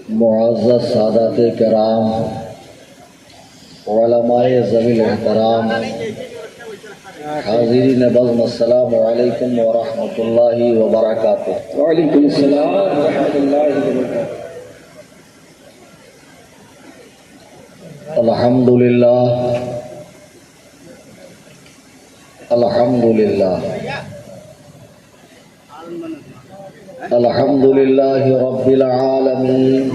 معزز سادات کرام، علماء ذوی الاحترام، حاضرین بزم، السلام علیکم ورحمۃ اللہ وبرکاتہ۔ وعلیکم السلام ورحمۃ اللہ وبرکاتہ۔ الحمدللہ الحمدللہ الحمدللہ رب العالمین،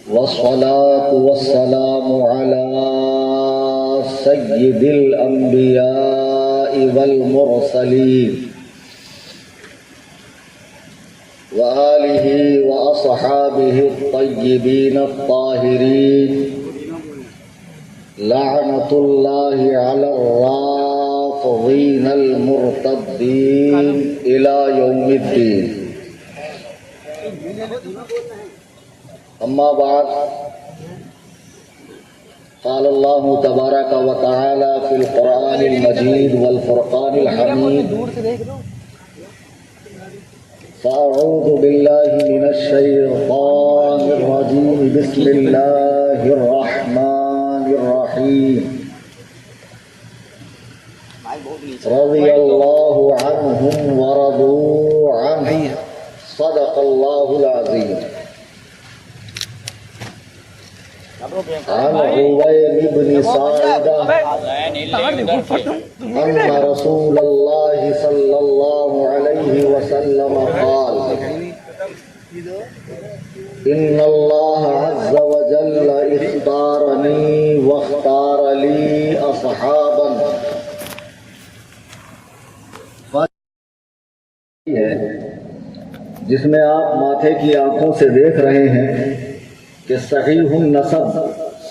والصلاة والسلام على سید الانبیاء والمرسلین وآلہ واصحابہ الطیبین الطاہرین، لعنۃ اللہ علی الرافضین المرتدین الی یوم الدین۔ اما بعد، قال اللہ تبارک و تعالی فی القرآن المجید والفرقان الحمید، فأعوذ باللہ من الشیطان الرجیم، بسم اللہ الرحمن الرحیم، رضی اللہ عنہم ورضوا عنہ، صدق اللہ العظیم۔ عن عویر بن ساعدہ ان رسول اللہ صلی اللہ علیہ وسلم قال، ان اللہ عز وجل اختارنی واختار لی اصحابا، جس میں آپ ماتھے کی آنکھوں سے دیکھ رہے ہیں کہ صحیح النسب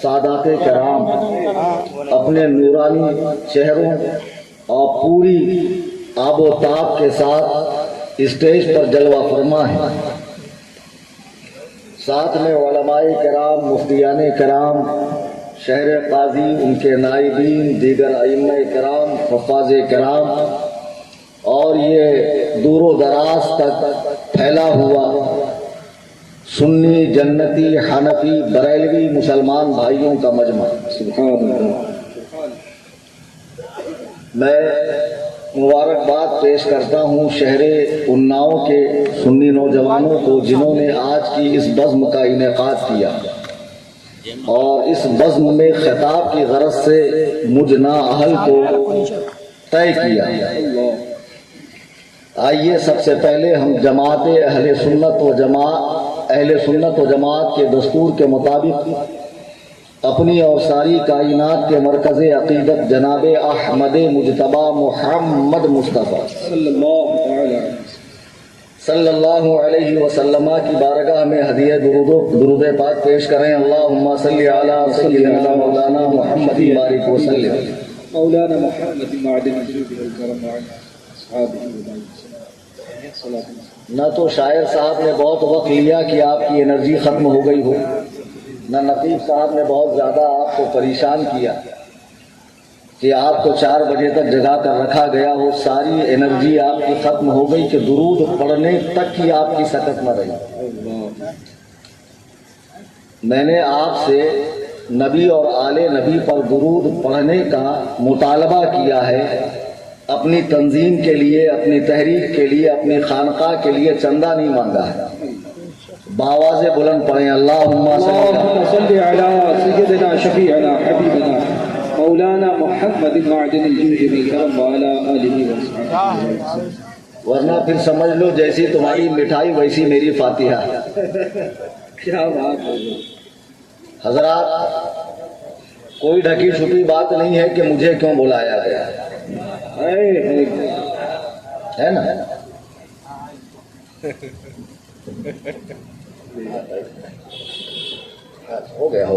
سادات کرام اپنے نورانی چہروں اور پوری آب و تاب کے ساتھ اسٹیج پر جلوہ فرما ہے، ساتھ میں علماء کرام، مفتیان کرام، شہر قاضی، ان کے نائبین، دیگر ائمہ کرام، حفاظ کرام، اور یہ دور و دراز تک پھیلا ہوا سنی، جنتی، حنفی، بریلوی مسلمان بھائیوں کا مجمع۔ سبحان اللہ۔ میں مبارکباد پیش کرتا ہوں شہر اناؤ کے سنی نوجوانوں کو، جنہوں نے آج کی اس بزم کا انعقاد کیا اور اس بزم میں خطاب کی غرض سے مجھ نااہل کو طے کیا۔ آئیے سب سے پہلے ہم جماعت اہل سنت و جماعت کے دستور کے مطابق اپنی اور ساری کائنات کے مرکز عقیدت جناب احمد مجتبی محمد مصطفیٰ صلی اللہ علیہ وسلم کی بارگاہ میں ہدیہ درود پاک پیش کریں۔ اللہم صلی علی سیدنا مولانا محمد بارک وسلم۔ مولانا محمد معدن الجود والکرم وعلى اصحابہ نہ تو شاعر صاحب نے بہت وقت لیا کہ آپ کی انرجی ختم ہو گئی ہو، نہ نقیب صاحب نے بہت زیادہ آپ کو پریشان کیا کہ آپ کو 4 بجے تک جگا کر رکھا گیا ہو، ساری انرجی آپ کی ختم ہو گئی کہ درود پڑھنے تک کی آپ کی سکت نہ رہی۔ میں نے آپ سے نبی اور آل نبی پر درود پڑھنے کا مطالبہ کیا ہے، اپنی تنظیم کے لیے، اپنی تحریک کے لیے، اپنی خانقاہ کے لیے چندہ نہیں مانگا ہے۔ بآواز بلند پڑھیں، اللہم صلی علی سیدنا شفیعنا حبیبنا مولانا محمد معدن الجود والکرم وعلی آلہ وصحبہ۔ ورنہ پھر سمجھ لو جیسی تمہاری مٹھائی ویسی میری فاتحہ۔ کیا بات ہے حضرات، کوئی ڈھکی چھپی بات نہیں ہے کہ مجھے کیوں بلایا گیا ہے نا؟ ہو گیا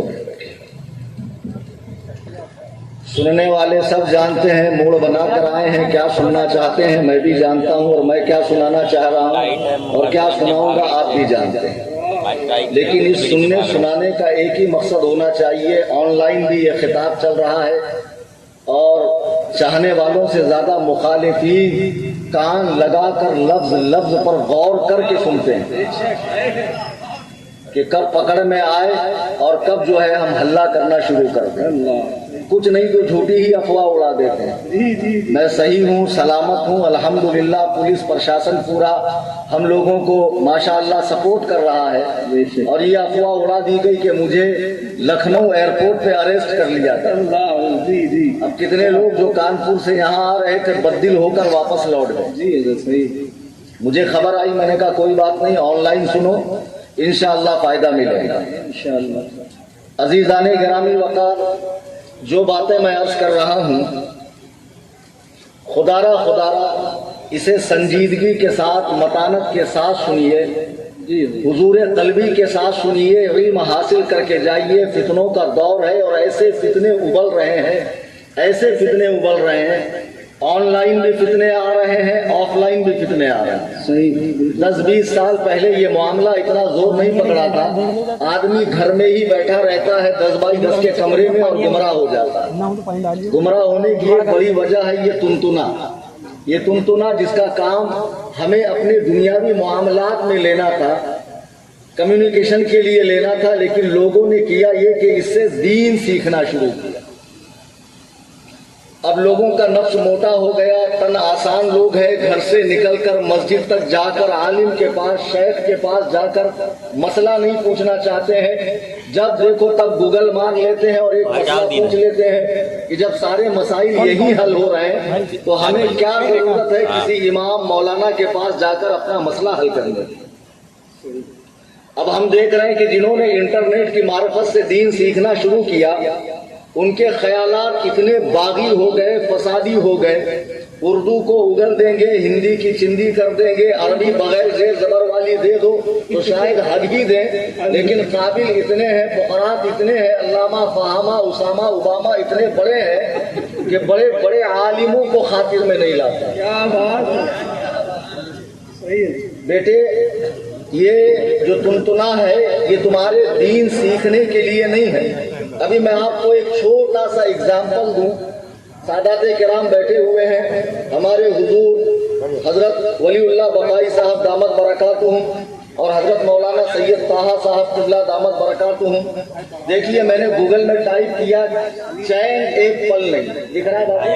سننے والے سب جانتے ہیں، موڑ بنا کر آئے ہیں کیا سننا چاہتے ہیں، میں بھی جانتا ہوں، اور میں کیا سنانا چاہ رہا ہوں اور کیا سناؤں گا آپ بھی جانتے ہیں۔ لیکن اس سننے سنانے کا ایک ہی مقصد ہونا چاہیے۔ آن لائن بھی یہ خطاب چل رہا ہے اور چاہنے والوں سے زیادہ مخالفین کان لگا کر لفظ لفظ پر غور کر کے سنتے ہیں کہ کب پکڑ میں آئے اور کب جو ہے ہم ہلہ کرنا شروع کر دیں. کچھ نہیں تو جھوٹی ہی افواہ اڑا دیتے ہیں. میں صحیح ہوں، سلامت ہوں، الحمدللہ. پولیس پرشاسن پورا ہم لوگوں کو ماشاءاللہ سپورٹ کر رہا ہے. اور یہ افواہ اڑا دی گئی کہ مجھے لکھنؤ ایئرپورٹ پہ اریسٹ کر لیا تھا. اب کتنے لوگ جو کانپور سے یہاں آ رہے تھے بددل ہو کر واپس لوٹ گئے. مجھے خبر آئی، میں نے کہا کوئی بات نہیں، آن لائن سنو، انشاءاللہ فائدہ ملے گا. عزیزان گرامی وقار، جو باتیں میں عرض کر رہا ہوں خدارا اسے سنجیدگی کے ساتھ، متانت کے ساتھ سنیے، حضور قلبی کے ساتھ سنیے، علم حاصل کر کے جائیے. فتنوں کا دور ہے اور ایسے فتنے ابل رہے ہیں. آن لائن بھی فتنے آ رہے ہیں، آف لائن بھی فتنے آ رہے ہیں. 10-20 سال پہلے یہ معاملہ اتنا زور نہیں پکڑا تھا. آدمی گھر میں ہی بیٹھا رہتا ہے 10x10 کے کمرے میں اور گمراہ ہو جاتا ہے. گمراہ ہونے کی ایک بڑی وجہ ہے یہ تنتنا جس کا کام ہمیں اپنے دنیاوی معاملات میں لینا تھا، کمیونیکیشن کے لیے لینا تھا، لیکن لوگوں نے کیا یہ کہ اس سے دین سیکھنا شروع کیا. اب لوگوں کا نفس موٹا ہو گیا، تن آسان لوگ ہیں، گھر سے نکل کر مسجد تک جا کر عالم کے پاس، شیخ کے پاس جا کر مسئلہ نہیں پوچھنا چاہتے ہیں. جب دیکھو تب گوگل مار لیتے ہیں اور ایک مسئلہ پوچھ لیتے ہیں کہ جب سارے مسائل یہی حل ہو رہے ہیں تو ہمیں کیا ضرورت ہے کسی امام مولانا کے پاس جا کر اپنا مسئلہ حل کرنے کی. اب ہم دیکھ رہے ہیں کہ جنہوں نے انٹرنیٹ کی معرفت سے دین سیکھنا شروع کیا، ان کے خیالات اتنے باغی ہو گئے، فسادی ہو گئے. اردو کو اگل دیں گے، ہندی کی چندی کر دیں گے، عربی بغیر زیر زبر والی دے دو تو شاید حد ہی دیں. لیکن قابل اتنے ہیں، فقرات اتنے ہیں، علامہ، فہامہ، اسامہ، اوباما اتنے بڑے ہیں کہ بڑے بڑے عالموں کو خاطر میں نہیں لاتا. کیا بات بیٹے، یہ جو تنتنا ہے یہ تمہارے دین سیکھنے کے لیے نہیں ہے. ابھی میں آپ کو ایک چھوٹا سا اگزامپل دوں. سادات کرام بیٹھے ہوئے ہیں، ہمارے حضور حضرت ولی اللہ بقائی صاحب دامت برکاتہم اور حضرت مولانا سید طاہا صاحب قبلہ دامت برکاتہم. دیکھیے میں نے گوگل میں ٹائپ کیا چین ایک پل نہیں، لکھ رہا ہے بابا،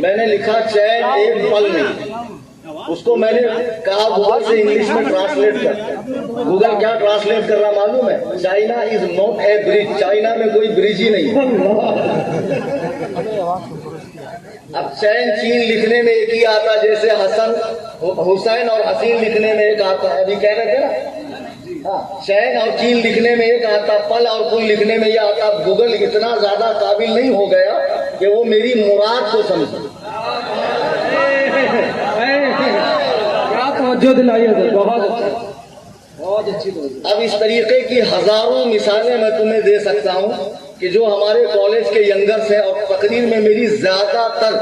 میں نے لکھا چین ایک پل نہیں. اس کو میں نے کہا گوگل سے انگلش میں ٹرانسلیٹ کر. گوگل کیا ٹرانسلیٹ کر رہا معلوم ہے؟ China is not a bridge. China میں کوئی برج ہی نہیں. اب چین چین لکھنے میں ایک ہی آتا جیسے حسین اور حسین لکھنے میں ایک آتا ہے. ابھی کہہ رہے تھے نا، چین اور چین لکھنے میں ایک آتا، پل اور پل لکھنے میں یہ آتا. گوگل اتنا زیادہ قابل نہیں ہو گیا کہ وہ میری مراد کو سمجھے. اب اس طریقے کی ہزاروں مثالیں میں تمہیں دے سکتا ہوں کہ جو ہمارے کالج کے ینگرس ہیں، اور تقریر میں میری زیادہ تر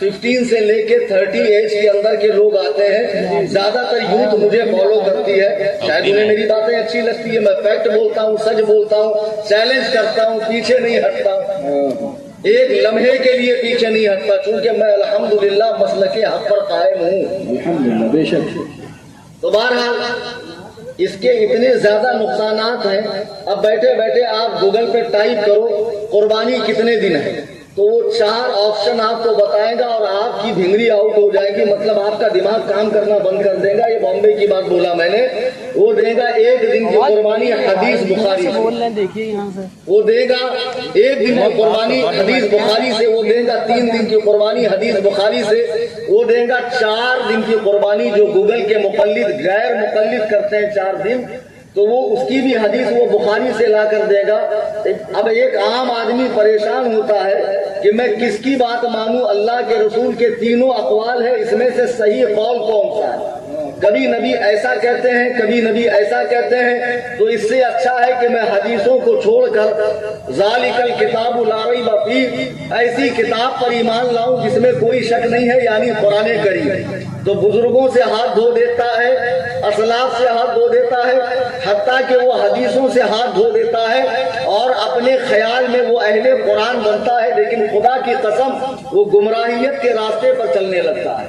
15 سے لے کے 30 ایج کے اندر کے لوگ آتے ہیں. زیادہ تر یوتھ مجھے فالو کرتی ہے. شاید انہیں میری باتیں اچھی لگتی ہے. میں فیکٹ بولتا ہوں، سچ بولتا ہوں، چیلنج کرتا ہوں، پیچھے نہیں ہٹتا ہوں، ایک لمحے کے لیے پیچھے نہیں ہٹتا، چونکہ میں الحمدللہ مسلک حق پر قائم ہوں. الحمدللہ، بے شک. تو بہرحال اس کے اتنے زیادہ نقصانات ہیں. اب بیٹھے بیٹھے آپ گوگل پہ ٹائپ کرو قربانی کتنے دن ہے تو وہ 4 آپشن آپ کو بتائے گا اور آپ کی بھنگری آؤٹ ہو جائے گی. مطلب آپ کا دماغ کام کرنا بند کر دے گا. یہ بامبے کی بات بولا میں نے. وہ دے گا 1 دن کی قربانی حدیث بخاری سے، وہ دے گا 1 دن کی قربانی حدیث بخاری سے، وہ دے گا 3 دن کی قربانی حدیث بخاری سے، وہ دے گا 4 دن کی قربانی جو گوگل کے مقلد غیر مقلد کرتے ہیں 4 دن، تو وہ اس کی بھی حدیث وہ بخاری سے لا کر دے گا. اب ایک عام آدمی پریشان ہوتا ہے کہ میں کس کی بات مانوں. اللہ کے رسول کے 3 اقوال ہے، اس میں سے صحیح قول کون سا ہے؟ کبھی نبی ایسا کہتے ہیں، کبھی نبی ایسا کہتے ہیں. تو اس سے اچھا ہے کہ میں حدیثوں کو چھوڑ کر ذالک الکتاب لا ریب فیہ، ایسی کتاب پر ایمان لاؤں جس میں کوئی شک نہیں ہے، یعنی قرآن کریم. تو بزرگوں سے ہاتھ دھو دیتا ہے، اسلاف سے ہاتھ دھو دیتا ہے، حتیٰ کہ وہ حدیثوں سے ہاتھ دھو دیتا ہے اور اپنے خیال میں وہ اہل قرآن بنتا ہے، لیکن خدا کی قسم وہ گمراہیت کے راستے پر چلنے لگتا ہے.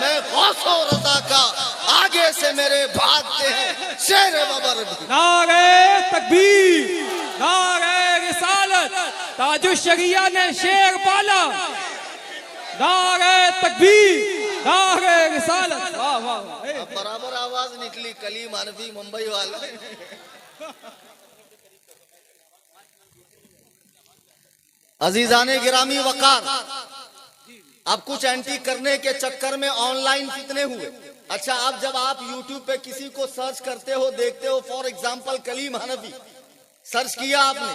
میں غوث و رضا کا آگے سے میرے بھاگتے ہیں شیر ببر بھی. نعرہ تکبیر، نعرہ رسالت، تاج الشریعہ نے شیر پالا. نعرہ تکبیر، نعرہ رسالت. واہ واہ واہ. اب برابر آواز نکلی کلیم حنفی ممبئی والا. عزیزان گرامی وقار، اب کچھ اینٹی کرنے کے چکر میں آن لائن کتنے ہوئے. اچھا، اب جب آپ یوٹیوب پہ کسی کو سرچ کرتے ہو دیکھتے ہو، for example Kaleem Hanfi search کیا آپ نے،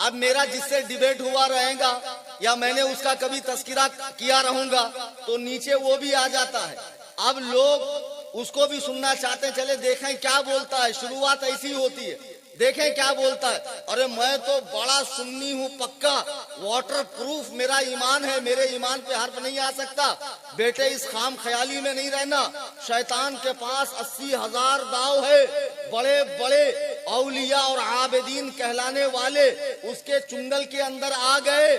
اب میرا جس سے ڈیبیٹ ہوا رہے گا یا میں نے اس کا کبھی تذکرہ کیا رہوں گا تو نیچے وہ بھی آ جاتا ہے. اب لوگ اس کو بھی سننا چاہتے ہیں، چلے دیکھیں کیا بولتا ہے. شروعات ایسی ہوتی ہے، دیکھیں کیا بولتا ہے. ارے میں تو بڑا سنی ہوں پکا، واٹر پروف میرا ایمان ہے، میرے ایمان پہ حرف نہیں آ سکتا. بیٹے اس خام خیالی میں نہیں رہنا. شیطان کے پاس 80,000 داؤ ہے. بڑے بڑے اولیاء اور عابدین کہلانے والے اس کے چنگل کے اندر آ گئے.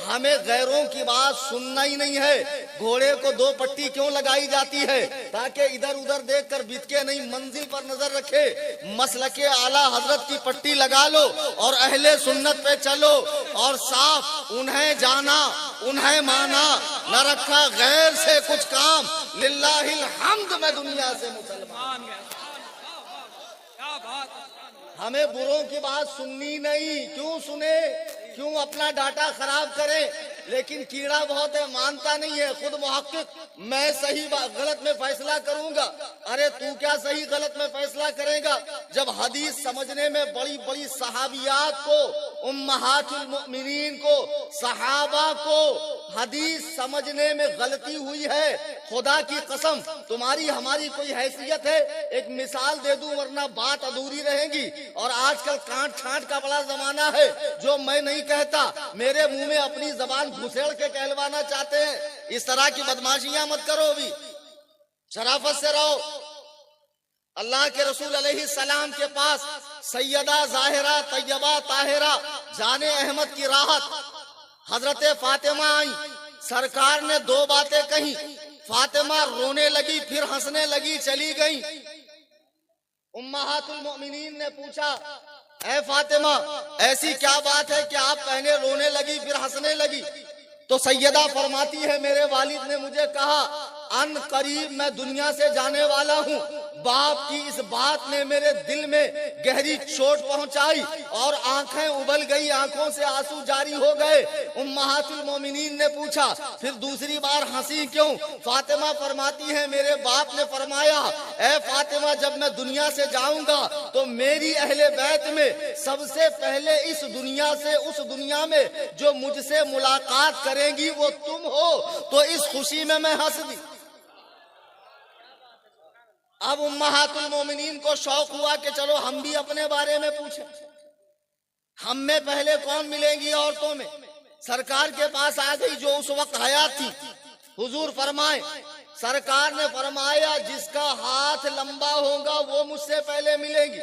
ہمیں غیروں کی بات سننا ہی نہیں ہے. گھوڑے کو 2 پٹی کیوں لگائی جاتی ہے؟ تاکہ ادھر ادھر دیکھ کر بتکے نہیں، منزل پر نظر رکھے. مسلک اعلی حضرت کی پٹی لگا لو اور اہل سنت پہ چلو، اور صاف انہیں جانا انہیں مانا، نہ رکھا غیر سے کچھ کام. للہ الحمد میں دنیا سے مسلمان. ہمیں بروں کی بات سننی نہیں. کیوں سنے؟ کیوں اپنا ڈاٹا خراب کریں؟ لیکن کیڑا بہت ہے، مانتا نہیں ہے. خود محقق میں صحیح غلط میں فیصلہ کروں گا. ارے تو کیا صحیح غلط میں فیصلہ کرے گا جب حدیث سمجھنے میں بڑی بڑی صحابیات کو، امہات المؤمنین کو، صحابہ کو حدیث سمجھنے میں غلطی ہوئی ہے. خدا کی قسم تمہاری ہماری کوئی حیثیت ہے؟ ایک مثال دے دوں ورنہ بات ادھوری رہے گی. اور آج کل کانٹ چھانٹ کا بڑا زمانہ ہے. جو میں نہیں کہتا میرے منہ میں اپنی زبان گھسیڑ کے کہلوانا چاہتے ہیں. اس طرح کی بدماشیاں مت کرو. بھی شرافت سے رہو. اللہ کے رسول علیہ السلام کے پاس سیدہ ظاہرہ طیبہ طاہرہ جان احمد کی راحت حضرت فاطمہ آئی. سرکار نے 2 باتیں کہیں. فاطمہ رونے لگی، پھر ہنسنے لگی، چلی گئی. امہات المؤمنین نے پوچھا، اے فاطمہ ایسی کیا بات ہے کہ آپ پہلے رونے لگی پھر ہنسنے لگی؟ تو سیدہ فرماتی ہے، میرے والد نے مجھے کہا ان قریب میں دنیا سے جانے والا ہوں. باپ کی اس بات نے میرے دل میں گہری چوٹ پہنچائی اور آنکھیں ابل گئی، آنکھوں سے آنسو جاری ہو گئے. امہات المومنین نے پوچھا پھر دوسری بار ہنسی کیوں؟ فاطمہ فرماتی ہے، میرے باپ نے فرمایا اے فاطمہ جب میں دنیا سے جاؤں گا تو میری اہل بیت میں سب سے پہلے اس دنیا سے اس دنیا میں جو مجھ سے ملاقات کریں گی وہ تم ہو. تو اس خوشی میں ہنس دی. اب امہات المومنین کو شوق ہوا کہ چلو ہم بھی اپنے بارے میں پوچھیں، ہم میں پہلے کون ملیں گی عورتوں میں؟ سرکار کے پاس آ گئی جو اس وقت حیات تھی. حضور فرمائے، سرکار نے فرمایا جس کا ہاتھ لمبا ہوگا وہ مجھ سے پہلے ملے گی.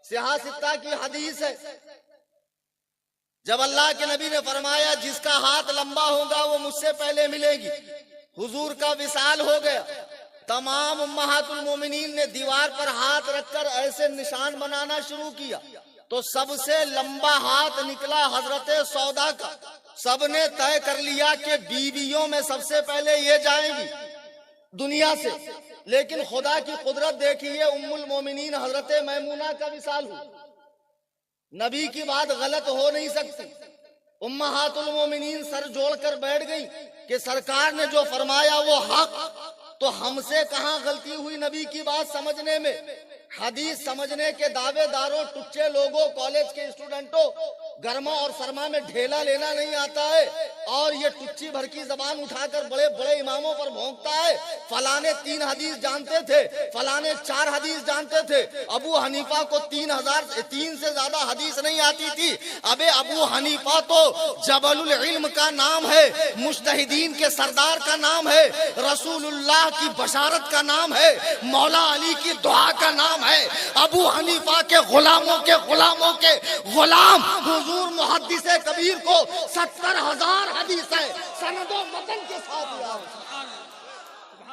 سیاہ ستہ کی حدیث ہے. جب اللہ کے نبی نے فرمایا جس کا ہاتھ لمبا ہوگا وہ مجھ سے پہلے ملے گی، حضور کا وصال ہو گیا. تمام امہات المومنین نے دیوار پر ہاتھ رکھ کر ایسے نشان بنانا شروع کیا تو سب سے لمبا ہاتھ نکلا حضرت سودا کا. سب نے طے کر لیا کہ بیویوں میں سب سے پہلے یہ جائیں گی دنیا سے. لیکن خدا کی قدرت دیکھیے، ام المومنین حضرت میمونہ کا وصال ہوا. نبی کی بات غلط ہو نہیں سکتی. امہات المومنین سر جوڑ کر بیٹھ گئی کہ سرکار نے جو فرمایا وہ حق، تو ہم سے کہاں غلطی ہوئی نبی کی بات سمجھنے میں؟ حدیث سمجھنے کے دعوے داروں، ٹچے لوگوں، کالج کے اسٹوڈنٹوں، گرما اور سرما میں ڈھیلا لینا نہیں آتا ہے اور یہ ٹچی بھر کی زبان اٹھا کر بڑے بڑے اماموں پر بھونکتا ہے. فلانے 3 حدیث جانتے تھے، فلانے 4 حدیث جانتے تھے. ابو حنیفہ کو 3 سے زیادہ حدیث نہیں آتی تھی. ابے ابو حنیفہ تو جبل العلم کا نام ہے، مجتہدین کے سردار کا نام ہے، رسول اللہ کی بشارت کا نام ہے، مولا علی کی دعا کا نام ہے. ابو حنیفہ کے غلاموں کے غلاموں کے غلام حضور محدث کبیر کو 70,000 حدیث ہے سند و متن کے ساتھ.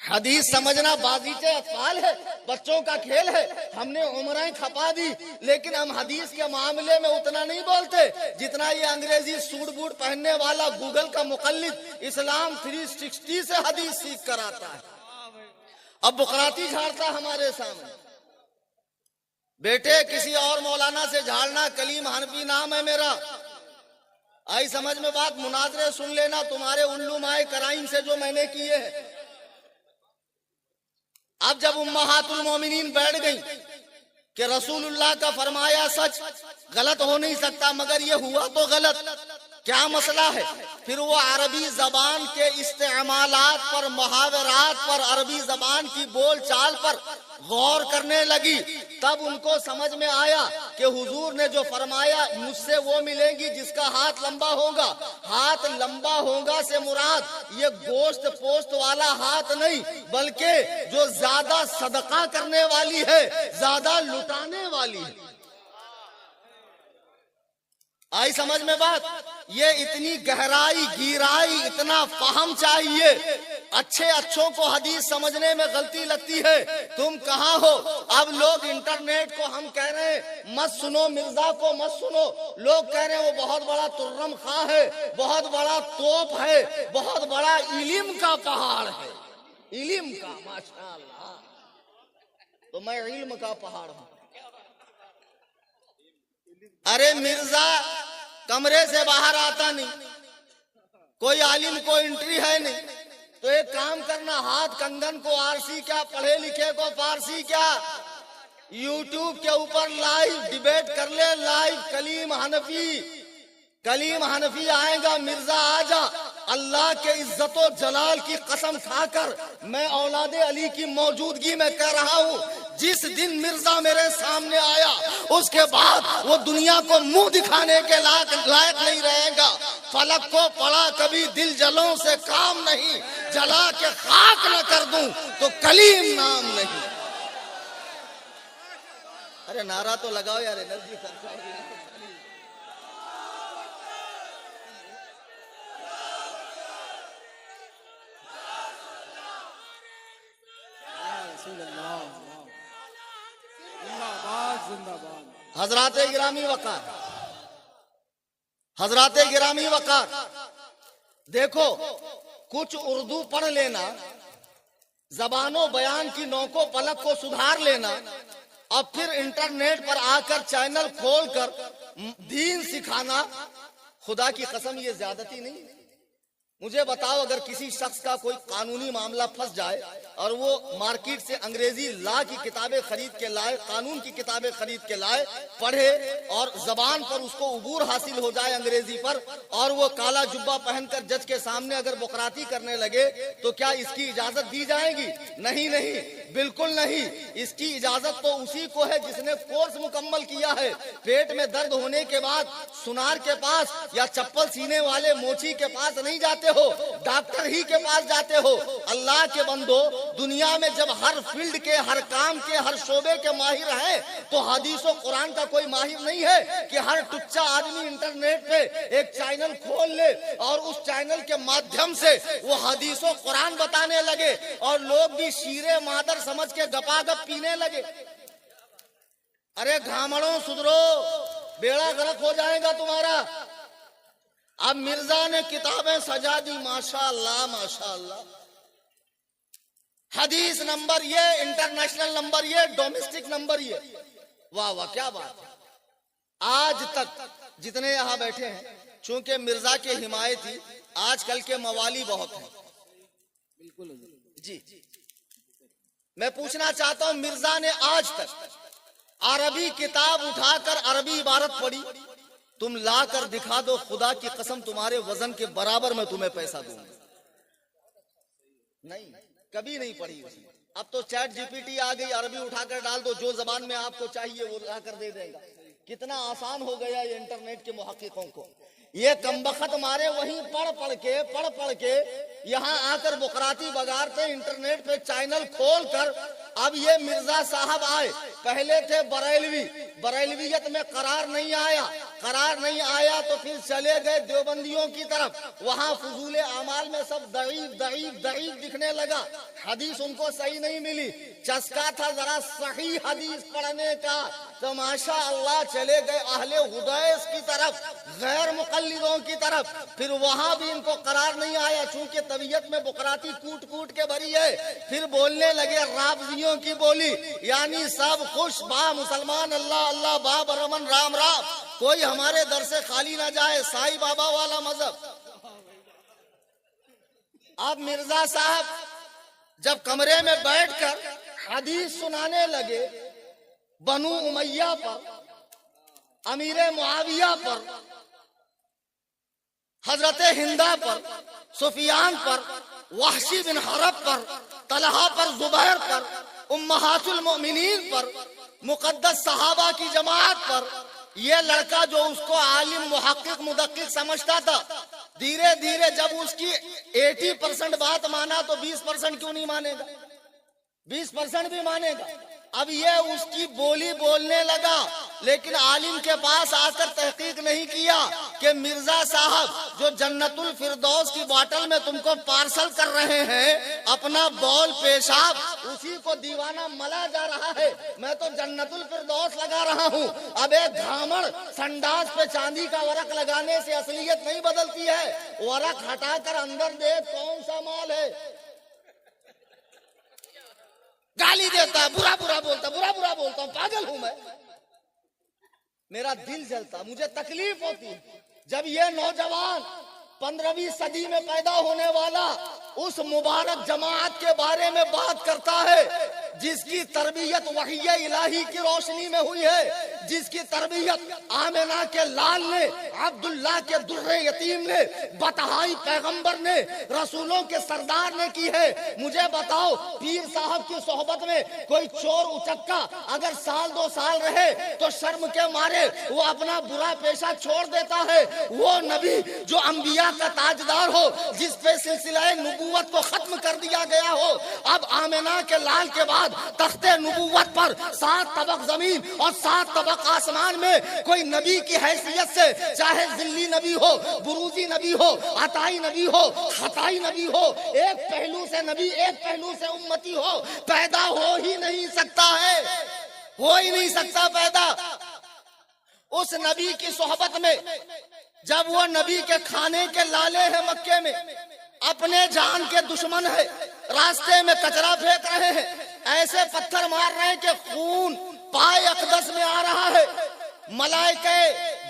حدیث سمجھنا باغیچے اطفال ہے، بچوں کا کھیل ہے۔ ہم نے عمریں کھپا دی، لیکن ہم حدیث کے معاملے میں اتنا نہیں بولتے جتنا یہ انگریزی سوٹ بوٹ پہننے والا گوگل کا مقلد اسلام 360 سے حدیث سیکھ کر آتا ہے۔ اب بقراتی جھاڑتا ہمارے سامنے۔ بیٹے کسی اور مولانا سے جھاڑنا، کلیم حنفی نام ہے میرا، آئی سمجھ میں بات، مناظرے سن لینا تمہارے علماء کرائم سے جو میں نے کیے ہیں۔ اب جب امہات المومنین بیٹھ گئیں کہ رسول اللہ کا فرمایا سچ، غلط ہو نہیں سکتا، مگر یہ ہوا تو غلط، کیا مسئلہ ہے؟ پھر وہ عربی زبان کے استعمالات پر، محاورات پر، عربی زبان کی بول چال پر غور کرنے لگی۔ تب ان کو سمجھ میں آیا کہ حضور نے جو فرمایا مجھ سے وہ ملیں گی جس کا ہاتھ لمبا ہوگا۔ ہاتھ لمبا ہوگا سے مراد یہ گوشت پوست والا ہاتھ نہیں، بلکہ جو زیادہ صدقہ کرنے والی ہے، زیادہ لٹانے والی ہے۔ آئی سمجھ میں بات؟ یہ اتنی گہرائی، گہرائی، اتنا فہم چاہیے۔ اچھے اچھوں کو حدیث سمجھنے میں غلطی لگتی ہے۔ تم کہاں ہو؟ اب لوگ انٹرنیٹ کو ہم کہہ رہے ہیں مت سنو، مرزا کو مت سنو، لوگ کہہ رہے ہیں وہ بہت بڑا ترم خواہ ہے، بہت بڑا توپ ہے، بہت بڑا علم کا پہاڑ ہے، علم کا، ماشاءاللہ۔ تو میں علم کا پہاڑ ہوں۔ ارے مرزا کمرے سے باہر آتا نہیں، کوئی عالم کو انٹری ہے نہیں، تو ایک کام کرنا، ہاتھ کنگن کو آرسی کیا، پڑھے لکھے کو فارسی کیا، یوٹیوب کے اوپر لائیو ڈیبیٹ کر لے، لائیو کلیم حنفی آئے گا، مرزا آ جا۔ اللہ کے عزت و جلال کی قسم کھا کر میں اولاد علی کی موجودگی میں کہہ رہا ہوں، جس دن مرزا میرے سامنے آیا اس کے بعد وہ دنیا کو منہ دکھانے کے لائق نہیں رہے گا۔ فلک کو پڑا کبھی دل جلوں سے کام نہیں، جلا کے خاک نہ کر دوں تو کلیم نام نہیں۔ ارے نعرہ تو لگاؤ یار، انرجی خرچ ہوگی۔ حضرات گرامی وقار، حضرات گرامی وقار، دیکھو کچھ اردو پڑھ لینا، زبان و بیان کی نوک و پلک کو سدھار لینا، اب پھر انٹرنیٹ پر آ کر چینل کھول کر دین سکھانا، خدا کی قسم یہ زیادتی نہیں؟ مجھے بتاؤ، اگر کسی شخص کا کوئی قانونی معاملہ پھنس جائے اور وہ مارکیٹ سے انگریزی لا کی کتابیں خرید کے لائے، قانون کی کتابیں خرید کے لائے، پڑھے اور زبان پر اس کو عبور حاصل ہو جائے انگریزی پر، اور وہ کالا جبہ پہن کر جج کے سامنے اگر بقراتی کرنے لگے تو کیا اس کی اجازت دی جائے گی؟ نہیں نہیں، بالکل نہیں۔ اس کی اجازت تو اسی کو ہے جس نے کورس مکمل کیا ہے۔ پیٹ میں درد ہونے کے بعد سنار کے پاس یا چپل سینے والے موچی کے پاس نہیں جاتے ہو، ڈاکٹر ہی کے پاس جاتے ہو۔ اللہ کے بندو، دنیا میں جب ہر فیلڈ کے، ہر کام کے، ہر شعبے کے ماہر ہیں تو حدیث و قرآن کا کوئی ماہر نہیں ہے کہ ہر ٹچا آدمی انٹرنیٹ پہ ایک چینل کھول لے اور اس چینل کے مادھیم سے وہ حدیث و قرآن بتانے لگے اور لوگ بھی شیر مادر سمجھ کے گپا گپ پینے لگے۔ ارے گھامڑوں سدھرو، بیڑا غرق ہو جائے گا تمہارا۔ اب مرزا نے کتابیں سجا دی، ماشاءاللہ ماشاءاللہ، حدیث نمبر یہ، انٹرنیشنل نمبر یہ، ڈومیسٹک نمبر یہ، واہ واہ کیا بات ہے۔ آج تک جتنے یہاں بیٹھے ہیں، چونکہ مرزا کے حمایتی، آج کل کے موالی بہت ہیں جی، میں پوچھنا چاہتا ہوں، مرزا نے آج تک عربی کتاب اٹھا کر عربی عبارت پڑھی؟ تم لا کر دکھا دو، خدا کی قسم تمہارے وزن کے برابر میں تمہیں پیسہ دوں گا۔ نہیں، کبھی نہیں پڑھی اس نے۔ اب تو چیٹ جی پی ٹی آ گئی، عربی اٹھا کر ڈال دو، جو زبان میں آپ کو چاہیے وہ لا کر دے دے گا۔ کتنا آسان ہو گیا یہ انٹرنیٹ کے محققوں کو۔ یہ کمبخت مارے وہیں پڑھ پڑھ کے یہاں آ کر بقراتی بگارتے، انٹرنیٹ پہ چینل کھول کر اب یہ مرزا صاحب آئے، پہلے تھے بریلوی، بریلویت میں قرار نہیں آیا تو پھر چلے گئے دیوبندیوں کی طرف، وہاں فضول اعمال میں سب ضعیف دکھنے لگا، حدیث ان کو صحیح نہیں ملی، چسکا تھا ذرا صحیح حدیث پڑھنے کا، تو ماشاء اللہ چلے گئے اہل حدیث کی طرف، غیر مقلدوں کی طرف، پھر وہاں بھی ان کو قرار نہیں آیا، چونکہ طبیعت میں بقراتی کوٹ کے بھری ہے، پھر بولنے لگے رافضیوں کی بولی، یعنی سب خوش با مسلمان، اللہ اللہ باب رمن رام رام، کوئی ہمارے در سے خالی نہ جائے، سائی بابا والا مذہب۔ اب مرزا صاحب جب کمرے میں بیٹھ کر حدیث سنانے لگے بنو امیہ پر، امیر معاویہ پر، حضرت ہندا پر، سفیان پر، وحشی بن حرب پر، طلحہ پر، زبیر پر، امہات المؤمنین پر، مقدس صحابہ کی جماعت پر، یہ لڑکا جو اس کو عالم محقق مدقق سمجھتا تھا، دھیرے دھیرے جب اس کی 80% بات مانا تو 20% کیوں نہیں مانے گا، 20% بھی مانے گا۔ اب یہ اس کی بولی بولنے لگا، لیکن عالم کے پاس آ کر تحقیق نہیں کیا کہ مرزا صاحب جو جنت الفردوس کی باٹل میں تم کو پارسل کر رہے ہیں، اپنا بول پیشاب اسی کو دیوانہ ملا جا رہا ہے، میں تو جنت الفردوس لگا رہا ہوں۔ اب ایک گھامڑ سنڈاس پہ چاندی کا ورق لگانے سے اصلیت نہیں بدلتی ہے، ورق ہٹا کر اندر دے کون سا مال ہے، گالی دیتا ہے، برا بولتا ہوں، پاگل ہوں میں، میرا دل جلتا، مجھے تکلیف ہوتی ہے جب یہ نوجوان 15ویں صدی میں پیدا ہونے والا اس مبارک جماعت کے بارے میں بات کرتا ہے جس کی تربیت وحی الہی کی روشنی میں ہوئی ہے، جس کی تربیت آمنہ کے لال نے، عبداللہ کے در یتیم نے، بتہائی پیغمبر نے، رسولوں کے سردار نے کی ہے۔ مجھے بتاؤ پیر صاحب کی صحبت میں کوئی چور اچکا اگر 2 سال رہے تو شرم کے مارے وہ اپنا برا پیشہ چھوڑ دیتا ہے، وہ نبی جو انبیاء کا تاجدار ہو، جس پہ سلسلہ نبوت کو ختم کر دیا گیا ہو، اب آمنہ کے لال کے بعد تخت نبوت پر 7 طبق زمین اور 7 طبق آسمان میں کوئی نبی کی حیثیت سے، چاہے ذلی نبی ہو، بروزی نبی ہو، عطائی نبی ہو، خطائی نبی ہو، ایک پہلو سے نبی ایک پہلو سے امتی ہو، پیدا ہو ہی نہیں سکتا ہے، ہو ہی نہیں سکتا پیدا۔ اس نبی کی صحبت میں جب وہ نبی کے کھانے کے لالے ہیں مکے میں، اپنے جان کے دشمن ہے، راستے میں کچرا پھینک رہے ہیں، ایسے پتھر مار رہے ہیں کہ خون پائے اقدس میں آ رہا ہے، ملائکہ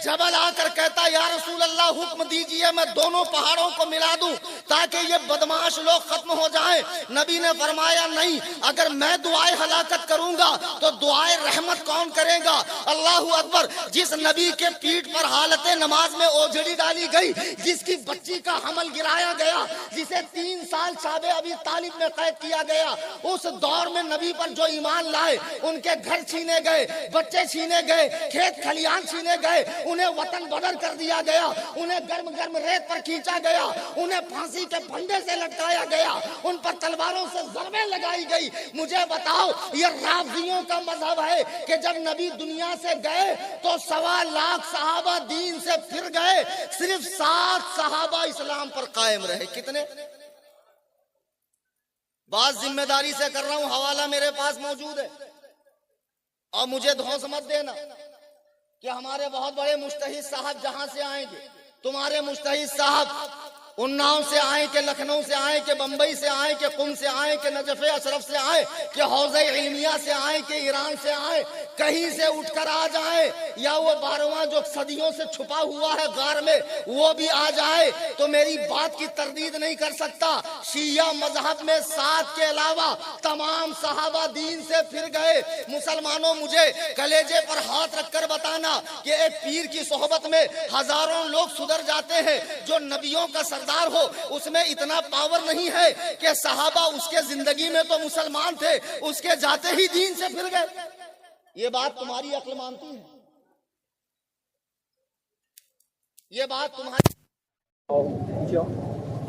جبل آ کر کہتا یا رسول اللہ حکم دیجئے میں دونوں پہاڑوں کو ملا دوں تاکہ یہ بدمعاش لوگ ختم ہو جائیں۔ نبی نے فرمایا نہیں، اگر میں دعائے ہلاکت کروں گا تو دعائے رحمت کون کرے گا؟ اللہ اکبر۔ جس نبی کے پیٹھ پر حالت نماز میں اوجھڑی ڈالی گئی، جس کی بچی کا حمل گرایا گیا، جسے 3 سال شاب ابی طالب میں قید کیا گیا، اس دور میں نبی پر جو ایمان لائے ان کے گھر چھینے گئے، بچے چھینے گئے، کھیت کھلیان چھینے گئے، انہیں وطن بدر کر دیا گیا، انہیں گرم گرم ریت پر کھینچا گیا، انہیں پھانسی کے پھندے سے لٹکایا گیا، ان پر تلواروں سے ضربیں لگائی گئی۔ مجھے بتاؤ یہ رافضیوں کا مذہب ہے کہ جب نبی دنیا سے گئے تو 1.25 لاکھ صحابہ دین سے پھر گئے، صرف 7 صحابہ اسلام پر قائم رہے۔ کتنے؟ بات ذمہ داری سے کر رہا ہوں، حوالہ میرے پاس موجود ہے، اور مجھے دھوس مت دینا کہ ہمارے بہت بڑے مجتہد صاحب جہاں سے آئیں گے، تمہارے مجتہد صاحب اناؤ سے آئیں کہ لکھنؤ سے آئیں کہ بمبئی سے آئیں کہ قم سے آئیں کہ نجف اشرف سے آئیں کہ حوضہ علمیہ سے آئیں کہ ایران سے آئیں، کہیں سے اٹھ کر آ جائیں، یا وہ 12واں جو صدیوں سے چھپا ہوا ہے غار میں وہ بھی آ جائے، تو میری بات کی تردید نہیں کر سکتا۔ شیعہ مذہب میں 7 کے علاوہ تمام صحابہ دین سے پھر گئے۔ مسلمانوں مجھے کلیجے پر ہاتھ رکھ کر بتانا کہ ایک پیر کی صحبت میں ہزاروں لوگ سدھر جاتے ہیں، جو نبیوں کا سردار ہو اس میں اتنا پاور نہیں ہے کہ صحابہ اس کے زندگی میں تو مسلمان تھے، اس کے جاتے ہی دین سے پھر گئے۔ یہ بات تمہاری عقل مانتی ہے؟ یہ بات تمہاری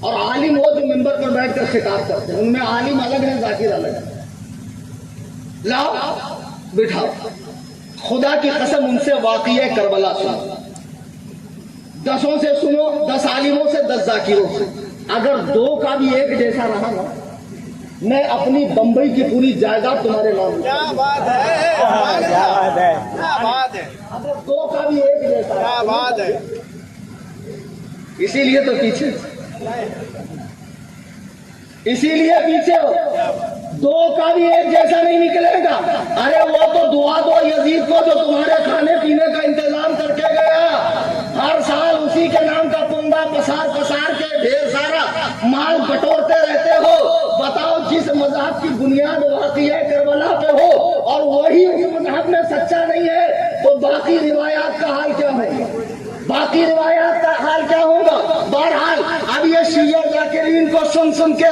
اور عالم وہ جو منبر پر بیٹھ کر خطاب کرتے ہیں، ان میں عالم الگ ہے، ذاکر الگ ہے. لاؤ بٹھاؤ، خدا کی قسم ان سے واقعہ کربلا سنو، 10 سے سنو، 10 عالموں سے، 10 ذاکروں سے. اگر 2 کا بھی ایک جیسا رہا نا، میں اپنی بمبئی کی پوری جائیداد تمہارے نام. کیا بات ہے، کیا بات ہے، کیا بات ہے، اگر 2 کا بھی ایک جیسا، کیا بات ہے. اسی لیے تو پیچھے، اسی لیے پیچھے ہو. 2 کا بھی ایک جیسا نہیں نکلے گا. ارے وہ تو دعا دو یزید کو جو تمہارے کھانے پینے کا انتظام کر کے گیا. ہر سال اسی کے نام کا پنڈا پسار پسار کے ڈھیر سارا مال بٹورتے رہتے ہو. بتاؤ جس مذہب کی بنیاد واقعہ کربلا پہ ہو اور وہی اس مذہب میں سچا نہیں ہے تو باقی روایات کا حال کیا ہوگا؟ باقی روایات کا حال کیا ہوگا؟ بہرحال اب یہ شیعہ ذاکرین کو سن کے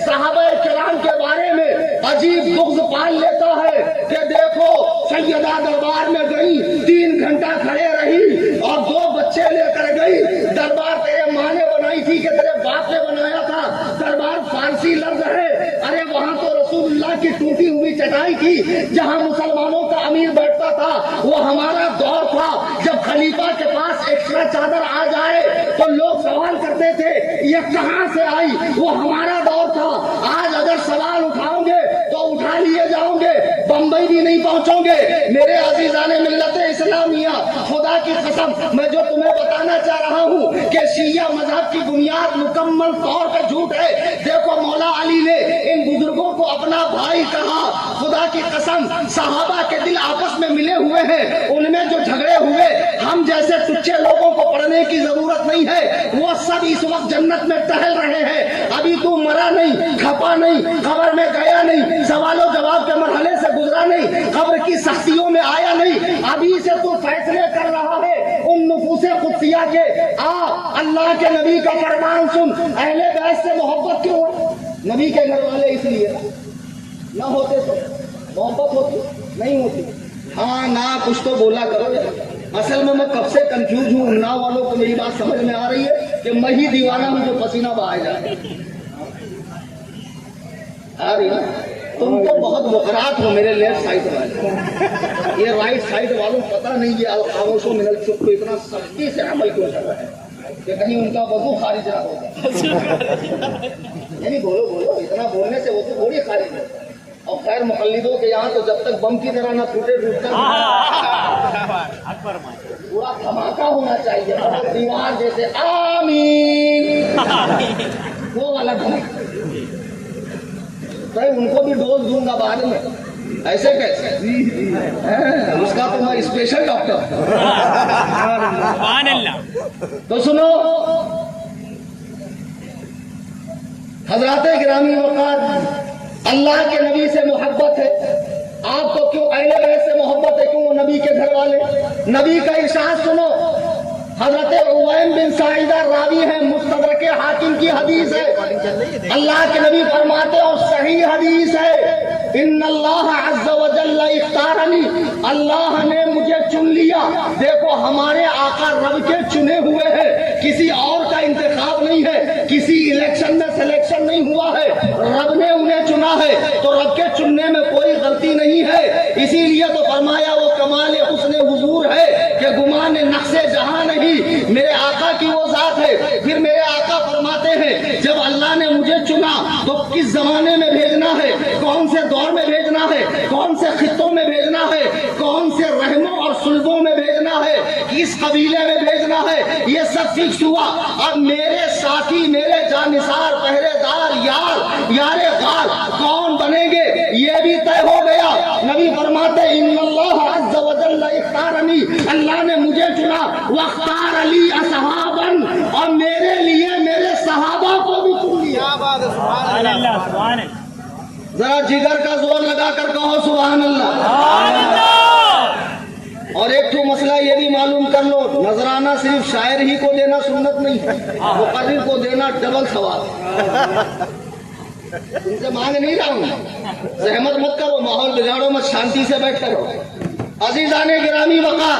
صحابہ کرام کے بارے میں عجیب بغض پال لیتا ہے کہ دیکھو سیدہ دربار میں گئی، 3 گھنٹہ کھڑے رہی اور 2 بچے لے کر گئی. دربار تیرے ماں نے بنائی تھی کہ تیرے باپ نے بنایا تھا؟ دربار فارسی لفظ ہے. ارے وہاں تو رسول اللہ کی ٹوٹی ہوئی چٹائی تھی جہاں مسلمانوں کا امیر بیٹھتا تھا. وہ ہمارا دور تھا جب خلیفہ کے پاس ایکسٹرا چادر آ جائے تو لوگ سوال کرتے تھے یہ کہاں سے آئی. وہ ہمارا دور تھا. آج اگر سوال اٹھاؤ گے تو اٹھا لیے جاؤ گے، بمبئی بھی نہیں پہنچو گے. میرے عزیزان ملت اسلامیہ، خدا کی قسم میں جو تمہیں بتانا چاہ رہا ہوں کہ شیعہ مذہب کی بنیاد مکمل طور پہ جھوٹ ہے. دیکھو مولا علی نے ان بزرگوں کو اپنا بھائی کہا. خدا کی قسم صحابہ کے دل آپس میں ملے ہوئے ہیں. ان میں جو جھگڑے ہوئے، ہم جیسے ٹچے لوگوں کو پڑھنے کی ضرورت نہیں ہے. وہ سب اس وقت جنت میں ٹہل رہے ہیں. ابھی تو مرا نہیں، کھپا نہیں، قبر میں گیا نہیں، سوال و جواب کے مرحلے سے گزرا نہیں، قبر کی سختیوں میں آیا نہیں. ابھی سے تو فیصلے کر رہا ہے ان نفوس قدسیہ کے. اللہ کے نبی کا فرمان سن. اہل بیت سے محبت کیوں ہے؟ نبی کے گھر والے اس لیے نہ ہوتے تو محبت ہوتی نہیں ہوتی. ہاں نہ کچھ تو بولا کرو. اصل میں کب سے کنفیوز ہوں. نا والوں کو میری بات سمجھ میں آ رہی ہے کہ میں ہی دیوانہ ہوں جو پسینہ بہائے جائے. آ رہی نا؟ تم تو بہت مقرات ہو میرے لیفٹ سائڈ والے. یہ رائٹ سائڈ والوں پتہ نہیں یہ الخاموشوں من الچپ کو اتنا سختی سے عمل کیوں کر رہے ہیں کہ کہیں ان کا وضو خارج نہ ہو جائے. یعنی بولو اتنا بولنے سے وضو تھوڑی خارج ہے. اور خیر مقلدوں کے یہاں تو جب تک بم کی طرح نہ ٹوٹے پورا دھماکہ ہونا چاہیے دیوار جیسے. آمین وہ والا دھماکہ. ان کو بھی ڈوز دوں گا بعد میں. ایسے کیسے؟ اس کا تو میں اسپیشل ڈاکٹر. تو سنو حضرات گرامی وقار، اللہ کے نبی سے محبت ہے. آپ کو کیوں اہل بیت سے محبت ہے؟ کیوں؟ وہ نبی کے گھر والے. نبی کا ارشاد سنو. حضرت عویم بن سعیدہ راوی ہے، مستدرک حاکم کی حدیث ہے. اللہ کے نبی فرماتے اور صحیح حدیث ہے، ان اللہ عز وجل اختارنی، اللہ نے مجھے چن لیا. دیکھو ہمارے آقا رب کے چنے ہوئے ہیں، کسی اور کا انتخاب نہیں ہے، کسی الیکشن میں سلیکشن نہیں ہوا ہے، رب نے انہیں چنا ہے. تو رب کے چننے میں کوئی غلطی نہیں ہے. اسی لیے تو فرمایا وہ کمال حسن حضور ہے کہ گمان نقص جہاں نہیں، میرے آقا کی وہ ذات ہے. پھر میرے آقا فرماتے ہیں جب اللہ نے مجھے چنا تو کس زمانے میں بھیجنا ہے، کون سے دور میں بھیجنا ہے، کون سے خطوں میں بھیجنا ہے، کون سے رحموں اور صلبوں میں بھیجنا ہے، کس قبیلے میں بھیجنا ہے، یہ سب فکس ہوا. اب میرے ساتھی، میرے جانثار، پہرے دار، یار غار کون بنیں گے یہ بھی طے ہو گیا. نبی فرماتے ان اللہ عز وجل اختارنی، اللہ نے مجھے چنا، واختار علی اصحابا، اور میرے لیے میرے صحابہ کو بھی چن لیا. سبحان اللہ، سبحان اللہ. ذرا جگر کا زور لگا کر کہو سبحان اللہ. اور ایک تو مسئلہ یہ بھی معلوم کر لو، نذرانہ صرف شاعر ہی کو دینا سنت نہیں ہے، مقرر کو دینا ڈبل ثواب. ان سے مانگ نہیں رہا ہوں، زحمت مت کرو، ماحول بگاڑو مت، شانتی سے بیٹھ کرو. عزیزان گرامی وقار،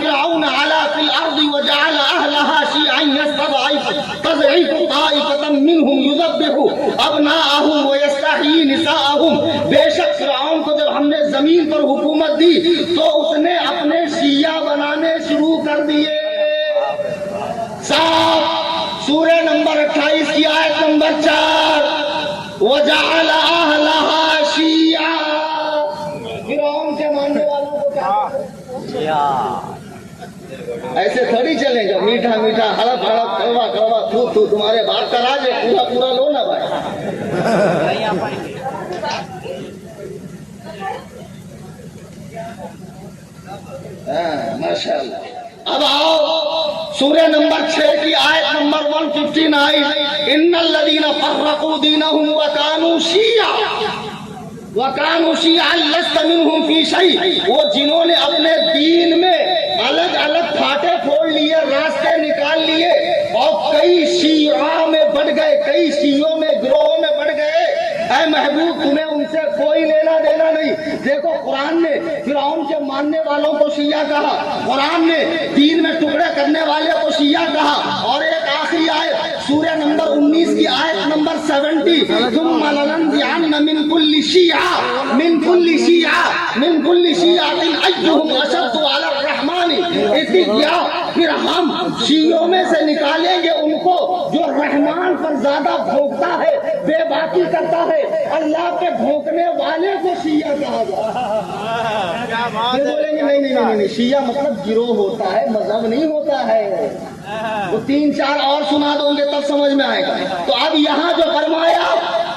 فرعون علا فی الارض وجعل اهلها شیعا تضعیف طائفة منهم یذبح ابناءهم ویستحیی نساءهم، بے شک فرعون کو جب ہم نے زمین پر حکومت دی تو اس نے اپنے شیعہ بنانے شروع کر دیے۔ سورہ نمبر 28 کی آیت نمبر 4 وَجَعَلَ أَهْلَهَا شِيَعًا، فرعون کے ماننے والوں کو کیا ایسے تھوڑی چلیں گے، میٹھا میٹھا ہڑپ ہڑپ کڑوا کڑوا تھو تھو، تمہارے باپ کا راج ہے، پورا پورا لو نا بھائی۔ ماشاء اللہ۔ اب آؤ سورہ نمبر 6 کی آیت نمبر 159 ان الذین فرقوا دینہم وکانوا شیعا لست منہم فی شیء، وہ جنہوں نے اپنے دین میں الگ الگ پھاٹے پھوڑ لیے، راستے نکال لیے اور کئی شیعہ میں بڑھ گئے، کئی شیعوں میں گروہوں میں بڑھ گئے، اے محبوب تمہیں ان سے کوئی لینا دینا نہیں۔ دیکھو قرآن نے فرعون کے ماننے والوں کو شیعہ کہا، قرآن نے دین میں ٹکڑے کرنے والے کو شیعہ کہا، اور ایک آخری آیت سورہ نمبر 19 کی آیت نمبر 70 ثم لننزعن من كل شیعۃ ایہم اشد علی الرحمن اتقیا، پھر ہم شیعوں میں سے نکالیں گے ان کو جو رحمان پر زیادہ بھونکتا ہے، بے باکی کرتا ہے، اللہ کے بھونکنے والے کو شیعہ کہا جاتا ہے۔ یہ بولیں گے نہیں، شیعہ مطلب گروہ ہوتا ہے، مذہب نہیں ہوتا ہے۔ وہ 3-4 اور سنا دوں گے تب سمجھ میں آئے گا۔ تو اب یہاں جو فرمایا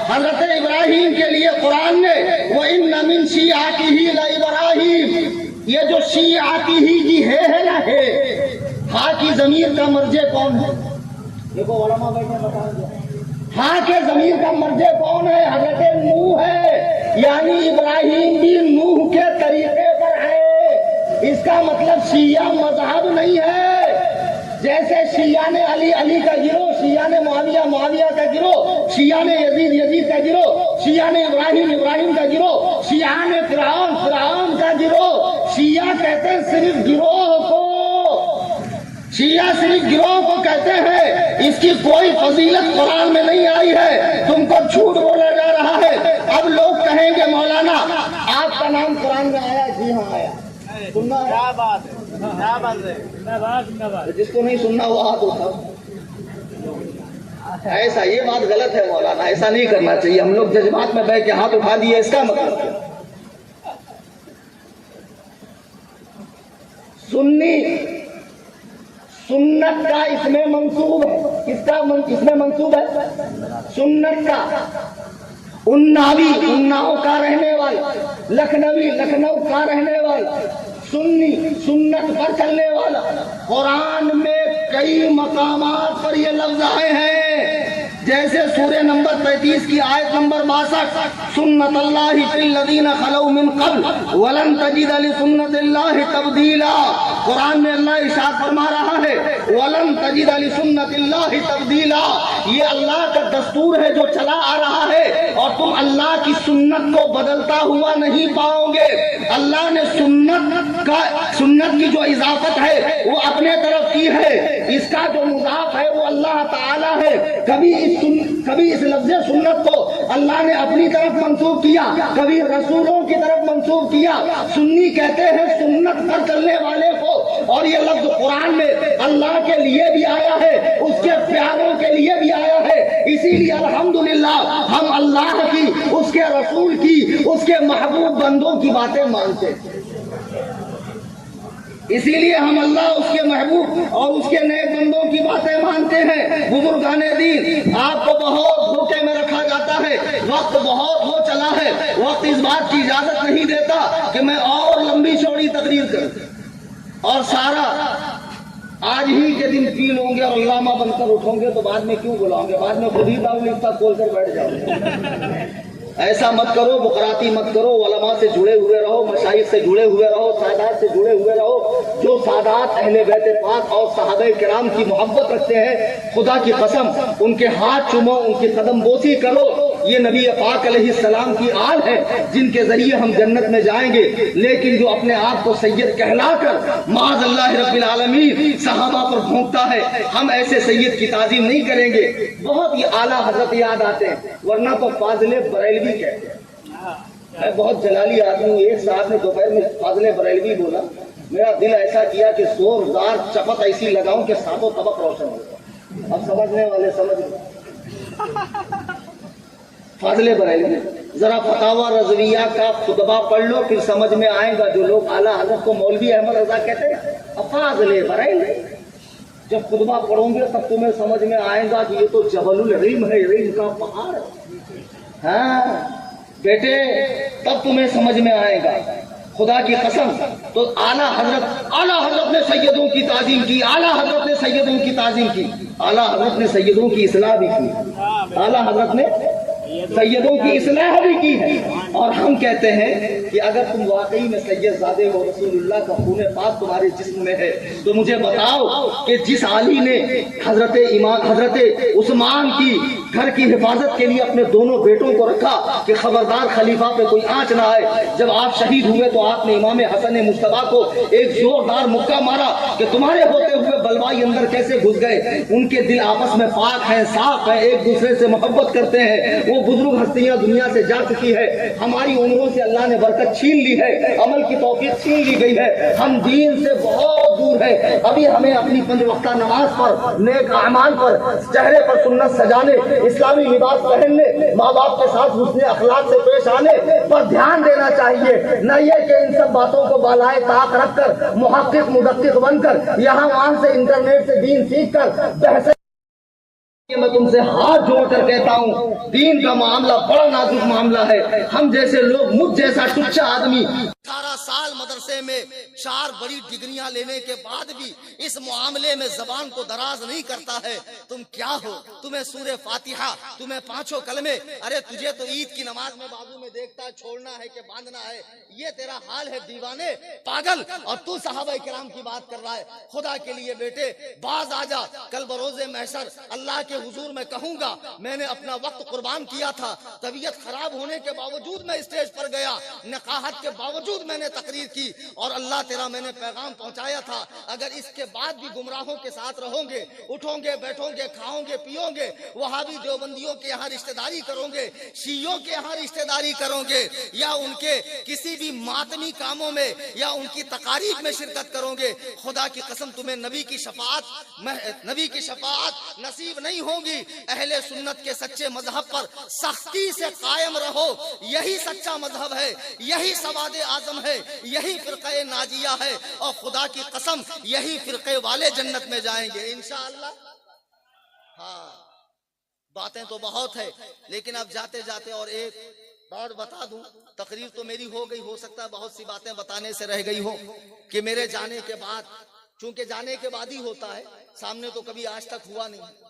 حضرت ابراہیم کے لیے قرآن نے وَإِنَّ مِن شِيعَتِهِ لَإِبْرَاہِيمَ، یہ جو شیعتہ کی ہے نا، ہے ہاں کی ضمیر کا مرجع کون ہے؟ دیکھو علماء بیٹھے بتائیں گے، ہاں کے ضمیر کا مرجع کون ہے؟ حضرت نوح ہے، یعنی ابراہیم بھی نوح کے طریقے پر ہے۔ اس کا مطلب شیعہ مذہب نہیں ہے۔ جیسے شیعہ نے علی کا گروہ، شیعہ نے معاویہ کا گروہ، شیعہ نے یزید کا گروہ، شیعہ نے ابراہیم کا گروہ، شیعہ نے فرعون کا گروہ۔ شیعہ کہتے ہیں صرف گروہ کو، شیعہ صرف گروہ کو کہتے ہیں، اس کی کوئی فضیلت قرآن میں نہیں آئی ہے، تم کو جھوٹ بولا جا رہا ہے۔ اب لوگ کہیں گے مولانا آپ کا نام قرآن میں آیا؟ جی ہاں آیا، سننا ہے؟ کیا بات ہے، کیا بات ہے، جس کو نہیں سننا وہ ہاتھ اٹھاؤ۔ ایسا یہ بات غلط ہے مولانا، ایسا نہیں کرنا چاہیے، ہم لوگ جذبات میں بیٹھ کے ہاتھ اٹھا دیے، اس کا مطلب سنی سنت کا اس میں منسوب ہے، کس کا اس میں منسوب ہے؟ سنت کا۔ اناؤ کا رہنے والا، لکھنؤ کا رہنے والا، سنی سنت پر چلنے والا۔ قرآن میں کئی مقامات پر یہ لفظ آئے ہیں، جیسے سورہ نمبر 33 کی آیت نمبر 62 سنت اللہ فی الذین خلو من قبل ولن تجد لسنت اللہ تبدیلا۔ قرآن میں اللہ ارشاد فرما رہا ہے ولن تجد لسنت اللہ تبدیلا، یہ اللہ کا دستور ہے جو چلا آ رہا ہے، اور تم اللہ کی سنت کو بدلتا ہوا نہیں پاؤ گے۔ اللہ نے سنت کی جو اضافت ہے وہ اپنے طرف کی ہے، اس کا جو مضاف ہے وہ اللہ تعالی ہے۔ کبھی اس لفظ سنت کو اللہ نے اپنی طرف منسوب کیا، کبھی رسولوں کی طرف منسوب کیا۔ سنی کہتے ہیں سنت پر چلنے والے کو، اور یہ لفظ قرآن میں اللہ کے لیے بھی آیا ہے، اس کے پیاروں کے لیے بھی آیا ہے۔ اسی لیے الحمدللہ ہم اللہ کی، اس کے رسول کی، اس کے محبوب بندوں کی باتیں مانتے ہیں۔ اسی لیے ہم اللہ، اس کے محبوب اور اس کے نیک بندوں کی باتیں مانتے ہیں۔ بزرگان دین، آپ کو بہت دھوکے میں رکھا جاتا ہے، وقت بہت ہو چلا ہے، وقت اس بات کی اجازت نہیں دیتا کہ میں اور لمبی چوڑی تقریر کروں، اور سارا آج ہی کے دن پی لوں گے اور علامہ بن کر اٹھوں گے تو بعد میں کیوں بلاؤں گے؟ بعد میں خود ہی داؤں کھول کر بیٹھ جاؤں گے۔ ایسا مت کرو، بقراتی مت کرو، علماء سے جڑے ہوئے رہو، مشائخ سے جڑے ہوئے رہو، سادات سے جڑے ہوئے رہو۔ جو سادات اہل بیت پاک اور صحابہ کرام کی محبت رکھتے ہیں، خدا کی قسم ان کے ہاتھ چومو، ان کی قدم بوسی کرو، یہ نبی پاک علیہ السلام کی آل ہے جن کے ذریعے ہم جنت میں جائیں گے، لیکن جو اپنے آپ کو سید کہلا کر معاذ اللہ رب العالمین صحابہ پر بھونکتا ہے، ہم ایسے سید کی تعظیم نہیں کریں گے۔ بہت ہی اعلیٰ حضرت یاد آتے ہیں، ورنہ تو فاضل بریلوی کہتے ہیں۔ میں بہت جلالی آدمی ہوں، ایک صاحب نے دوپہر میں فاضل بریلوی بولا، میرا دل ایسا کیا کہ زوردار چپت ایسی لگاؤں کہ ساتوں طبق روشن ہو۔ اب سمجھنے والے سمجھ لیں۔ فاضل بریلوی، ذرا فتاوی رضویہ کا خطبہ پڑھ لو پھر سمجھ میں آئے گا۔ جو لوگ اعلیٰ حضرت کو مولوی احمد رضا کہتے ہیں، فاضل بریلوی، جب خطبہ پڑھوں گے تب تمہیں سمجھ میں آئے گا کہ یہ تو جبل العلم ہے، علم کا پہاڑ ہے۔ ہاں بیٹے، تب تمہیں سمجھ میں آئے گا، خدا کی قسم۔ تو اعلیٰ حضرت نے سیدوں کی تعظیم کی، اعلیٰ حضرت نے سیدوں کی تعظیم کی، اعلیٰ حضرت نے سیدوں کی اصلاح بھی کی، اعلیٰ حضرت نے سیدوں کی اصلاح بھی کی ہے۔ اور ہم کہتے ہیں کہ اگر تم واقعی میں سید زادے ہو، رسول اللہ کا خون پاک تمہارے جسم میں ہے، تو مجھے بتاؤ کہ جس عالی نے حضرت عثمان کی گھر کی حفاظت کے لیے اپنے دونوں بیٹوں کو رکھا کہ خبردار خلیفہ پہ کوئی آنچ نہ آئے، جب آپ شہید ہوئے تو آپ نے امام حسن مصطفیٰ کو ایک زوردار مکہ مارا کہ تمہارے ہوتے ہوئے بلوائی اندر کیسے گھس گئے۔ ان کے دل آپس میں پاک ہیں، صاف ہیں، ایک دوسرے سے محبت کرتے ہیں۔ وہ بزرگ ہستیاں دنیا سے جا چکی ہے، ہماری عمروں سے اللہ نے برکت چھین لی ہے، عمل کی توفیق چھین لی گئی ہے، ہم دین سے بہت دور ہے۔ ابھی ہمیں اپنی 5 وقتہ نماز پر، نیک اعمال پر، چہرے پر سنت سجانے، اسلامی لباس پہننے، ماں باپ کے ساتھ حسن اخلاق سے پیش آنے پر دھیان دینا چاہیے، نہ یہ کہ ان سب باتوں کو بالائے طاق رکھ کر محقق مدقق بن کر یہاں وہاں سے انٹرنیٹ سے دین سیکھ کر بحث۔ میں تم سے ہاتھ جوڑ کر کہتا ہوں، دین کا معاملہ بڑا نازک معاملہ ہے۔ ہم جیسے لوگ، مجھ جیسا ٹچا آدمی 18 سال مدرسے میں 4 بڑی ڈگریاں لینے کے بعد بھی اس معاملے میں زبان کو دراز نہیں کرتا ہے۔ تم کیا ہو؟ تمہیں سورہ فاتحہ، تمہیں 5 کلمے، ارے تجھے تو عید کی نماز میں بازو میں دیکھتا ہے، چھوڑنا ہے کہ باندھنا ہے، یہ تیرا حال ہے دیوانے پاگل، اور تو صحابہ کرام کی بات کر رہا ہے۔ خدا کے لیے بیٹے باز آ جا، کل بروز محشر اللہ کے حضور میں کہوں گا میں نے اپنا وقت قربان کیا تھا، طبیعت خراب ہونے کے باوجود میں اسٹیج پر گیا، نقاہت کے باوجود میں نے تقریر کی، اور اللہ تیرا میں نے پیغام پہنچایا تھا۔ اگر اس کے بعد بھی گمراہوں کے ساتھ رہو گے، اٹھو گے، بیٹھو گے، کھاؤ گے، پیو گے، وہابی دیوبندیوں کے یہاں رشتہ داری کرو گے، شیعوں کے یہاں رشتہ داری کرو گے، یا ان کے کسی بھی ماتمی کاموں میں یا ان کی تقاریب میں شرکت کرو گے، خدا کی قسم تمہیں نبی کی شفاعت نصیب نہیں ہوگی۔ اہل سنت کے سچے مذہب پر سختی سے قائم رہو، یہی سچا مذہب ہے، یہی سواد اعظم ہے، یہی فرقہ ناجیہ ہے، اور خدا کی قسم یہی فرقے والے جنت میں جائیں گے انشاءاللہ۔ ہاں باتیں تو بہت ہے، لیکن اب جاتے جاتے اور ایک بات بتا دوں، تقریر تو میری ہو گئی، ہو سکتا ہے بہت سی باتیں بتانے سے رہ گئی ہو کہ میرے جانے کے بعد، چونکہ جانے کے بعد ہی ہوتا ہے، سامنے تو کبھی آج تک ہوا نہیں،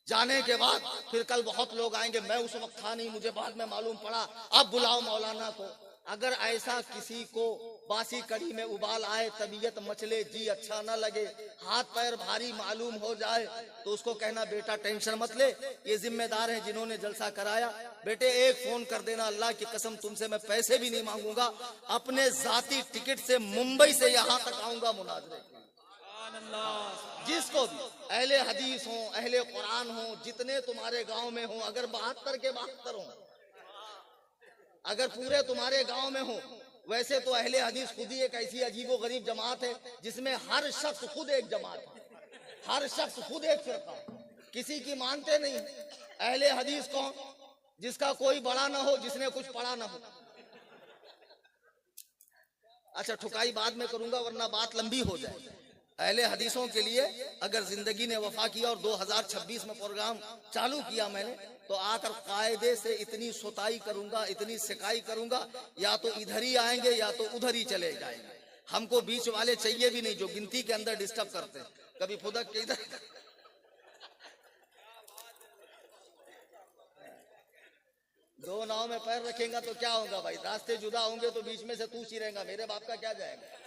جانے کے بعد پھر کل بہت لوگ آئیں گے، میں اس وقت تھا نہیں، مجھے بعد میں معلوم پڑا، اب بلاؤ مولانا کو۔ اگر ایسا کسی کو باسی کڑی میں ابال آئے، طبیعت مچلے، جی اچھا نہ لگے، ہاتھ پیر بھاری معلوم ہو جائے، تو اس کو کہنا بیٹا ٹینشن مت لے، یہ ذمہ دار ہیں جنہوں نے جلسہ کرایا، بیٹے ایک فون کر دینا، اللہ کی قسم تم سے میں پیسے بھی نہیں مانگوں گا، اپنے ذاتی ٹکٹ سے ممبئی سے یہاں تک آؤں گا مناظرے کے۔ جس کو بھی اہل حدیث ہوں، اہل قرآن ہوں، جتنے تمہارے گاؤں میں ہوں، اگر 72 کے 72 ہوں، اگر پورے تمہارے گاؤں میں ہوں، ویسے تو اہل حدیث خود ہی ایک ایسی عجیب و غریب جماعت ہے جس میں ہر شخص خود ایک جماعت ہے، ہر شخص خود ایک فرقہ ہے، کسی کی مانتے نہیں۔ اہل حدیث کون؟ جس کا کوئی بڑا نہ ہو، جس نے کچھ پڑھا نہ ہو۔ اچھا ٹھکائی بعد میں کروں گا ورنہ بات لمبی ہو جائے۔ اہل حدیثوں کے لیے اگر زندگی نے وفا کیا اور 2026 میں پروگرام چالو کیا میں نے، تو آ کر قاعدے سے اتنی ستائی کروں گا، اتنی سکائی کروں گا، یا تو ادھر ہی آئیں گے یا تو ادھر ہی چلے جائیں گے۔ ہم کو بیچ والے چاہیے بھی نہیں جو گنتی کے اندر ڈسٹرب کرتے ہیں، کبھی پھدک کے ادھر، دو ناؤ میں پیر رکھیں گا تو کیا ہوگا بھائی، راستے جدا ہوں گے تو بیچ میں سے تو چیریں گا، میرے باپ کا کیا جائے گا۔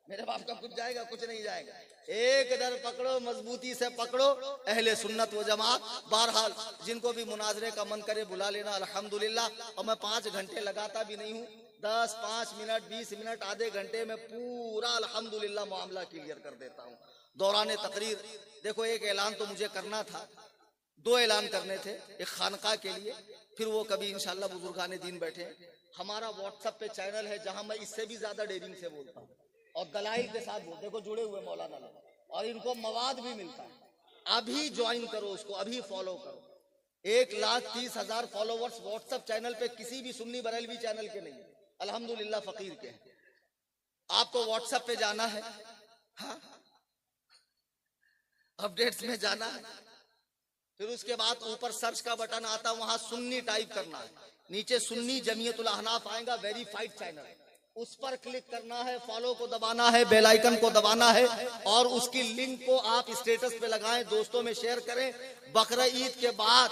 میرے باپ کا کچھ جائے گا؟ کچھ نہیں جائے گا. ایک در پکڑو، مضبوطی سے پکڑو اہل سنت و جماعت. بہرحال جن کو بھی مناظرے کا من کرے بلا لینا الحمدللہ. اور میں 5 گھنٹے لگاتا بھی نہیں ہوں، 10 5 منٹ 20 منٹ آدھے گھنٹے میں پورا الحمدللہ معاملہ کلیئر کر دیتا ہوں. دوران تقریر دیکھو ایک اعلان تو مجھے کرنا تھا، 2 اعلان کرنے تھے. ایک خانقاہ کے لیے، پھر وہ کبھی انشاءاللہ بزرگان دین بیٹھے. ہمارا واٹس ایپ پہ چینل ہے جہاں میں اس سے بھی زیادہ ڈیرنگ سے بولتا ہوں اور دلائل کے ساتھ دیکھو جڑے ہوئے مولانا لوگ، اور ان کو مواد بھی ملتا ہے. ابھی جوائن کرو اس کو، ابھی فالو کرو. 1,30,000 فالوورز واٹس ایپ چینل پہ کسی بھی سنی بریلوی چینل کے نہیں، الحمدللہ فقیر کے ہیں. آپ کو واٹس ایپ پہ جانا ہے، ہاں اپڈیٹس میں جانا ہے، پھر اس کے بعد اوپر سرچ کا بٹن آتا ہے، وہاں سنی ٹائپ کرنا ہے. نیچے سنی جمعیت الاحناف آئے گا، ویریفائڈ چینل، اس پر کلک کرنا ہے، فالو کو دبانا ہے، بیل آئیکن کو دبانا ہے، اور اس کی لنک کو آپ اسٹیٹس پہ لگائیں، دوستوں میں شیئر کریں. بقرہ عید کے بعد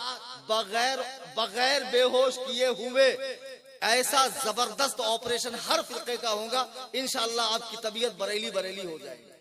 بغیر بے ہوش کیے ہوئے ایسا زبردست آپریشن ہر فرقے کا ہوگا. انشاءاللہ آپ کی طبیعت بریلی ہو جائے گی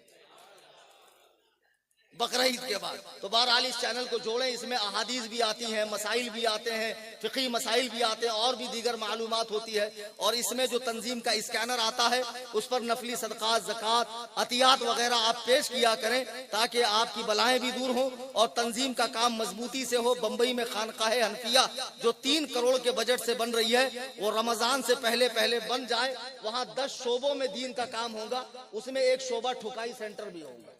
بقرہ عید کے بعد. تو بہرحال اس چینل کو جوڑیں، اس میں احادیث بھی آتی ہیں، مسائل بھی آتے ہیں، فقہی مسائل بھی آتے ہیں، اور بھی دیگر معلومات ہوتی ہے. اور اس میں جو تنظیم کا اسکینر آتا ہے اس پر نفلی صدقات، زکوٰۃ، عطیات وغیرہ آپ پیش کیا کریں تاکہ آپ کی بلائیں بھی دور ہوں اور تنظیم کا کام مضبوطی سے ہو. بمبئی میں خانقاہ حنفیہ جو 3 کروڑ کے بجٹ سے بن رہی ہے وہ رمضان سے پہلے بن جائے. وہاں 10 شعبوں میں دین کا کام ہوگا، اس میں ایک شعبہ ٹھکائی سینٹر بھی ہوگا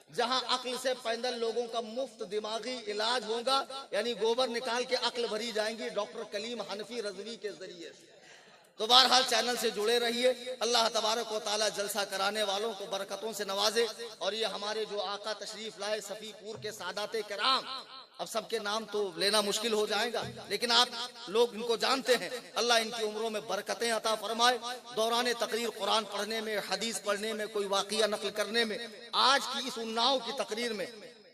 جہاں عقل سے پیندل لوگوں کا مفت دماغی علاج ہوگا. یعنی گوبر نکال کے عقل بھری جائیں گی ڈاکٹر کلیم حنفی رضوی کے ذریعے سے. تو بہرحال چینل سے جڑے رہیے. اللہ تبارک و تعالی جلسہ کرانے والوں کو برکتوں سے نوازے. اور یہ ہمارے جو آقا تشریف لائے صفی پور کے سادات کرام، اب سب کے نام تو لینا مشکل ہو جائے گا لیکن آپ لوگ ان کو جانتے ہیں. اللہ ان کی عمروں میں برکتیں عطا فرمائے. دوران تقریر قرآن پڑھنے میں، حدیث پڑھنے میں، کوئی واقعہ نقل کرنے میں، آج کی اس اناؤ کی تقریر میں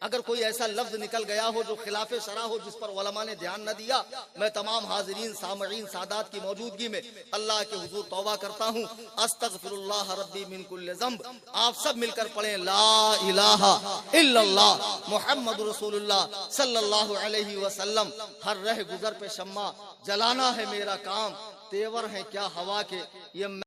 اگر کوئی ایسا لفظ نکل گیا ہو جو خلاف شرع ہو، جس پر علماء نے دھیان نہ دیا، میں تمام حاضرین سامعین سادات کی موجودگی میں اللہ کے حضور توبہ کرتا ہوں. استغفر اللہ ربی من کل ذنب. آپ سب مل کر پڑھیں لا الہ الا اللہ محمد رسول اللہ صلی اللہ علیہ وسلم. ہر رہ گزر پہ شمع جلانا ہے میرا کام، تیور ہے کیا ہوا کے یہ